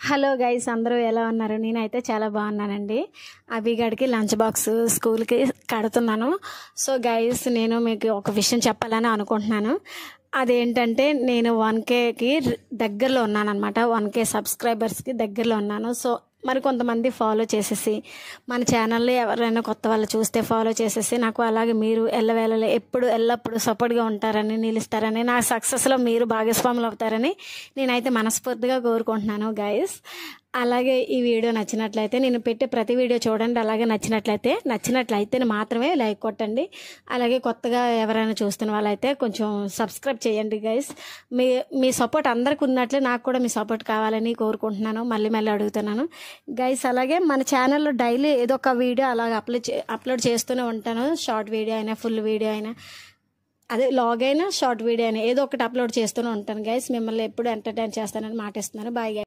Hello guys, అందరూ ఎలా ఉన్నారు? నేనైతే చాలా బాగున్నానండి. అభిగడికి లంచ్ బాక్స్ స్కూల్కి కడుతున్నాను. సో గైస్, నేను మీకు ఒక విషయం చెప్పాలని అనుకుంటున్నాను. అదేంటంటే, నేను 1Kకి దగ్గరలో ఉన్నానన్నమాట. 1K సబ్స్క్రైబర్స్కి దగ్గరలో ఉన్నాను. సో మరి కొంతమంది ఫాలో చేసేసి, మన ఛానల్ని ఎవరైనా కొత్త వాళ్ళు చూస్తే ఫాలో చేసేసి, నాకు అలాగే మీరు ఎల్లవేళలో ఎల్లప్పుడూ సపోర్ట్గా ఉంటారని, నిలుస్తారని, నా సక్సెస్లో మీరు భాగస్వాములు అవుతారని నేనైతే మనస్ఫూర్తిగా కోరుకుంటున్నాను గైస్. అలాగే ఈ వీడియో నచ్చినట్లయితే, నేను పెట్టే ప్రతి వీడియో చూడండి. అలాగే నచ్చినట్లయితే మాత్రమే లైక్ కొట్టండి. అలాగే కొత్తగా ఎవరైనా చూస్తున్న వాళ్ళైతే కొంచెం సబ్స్క్రైబ్ చేయండి గైస్. మీ సపోర్ట్ అందరికి ఉన్నట్లే నాకు కూడా మీ సపోర్ట్ కావాలని కోరుకుంటున్నాను. మళ్ళీ అడుగుతున్నాను గైస్. అలాగే మన ఛానల్లో డైలీ ఏదో ఒక వీడియో అలాగే అప్లోడ్ చేస్తూనే ఉంటాను. షార్ట్ వీడియో అయినా, ఫుల్ వీడియో అయినా, అదే లాగ్ అయినా, షార్ట్ వీడియో అయినా ఏదో ఒకటి అప్లోడ్ చేస్తూనే ఉంటాను గైస్. మిమ్మల్ని ఎప్పుడు ఎంటర్టైన్ చేస్తానని మాటిస్తున్నాను. Bye guys.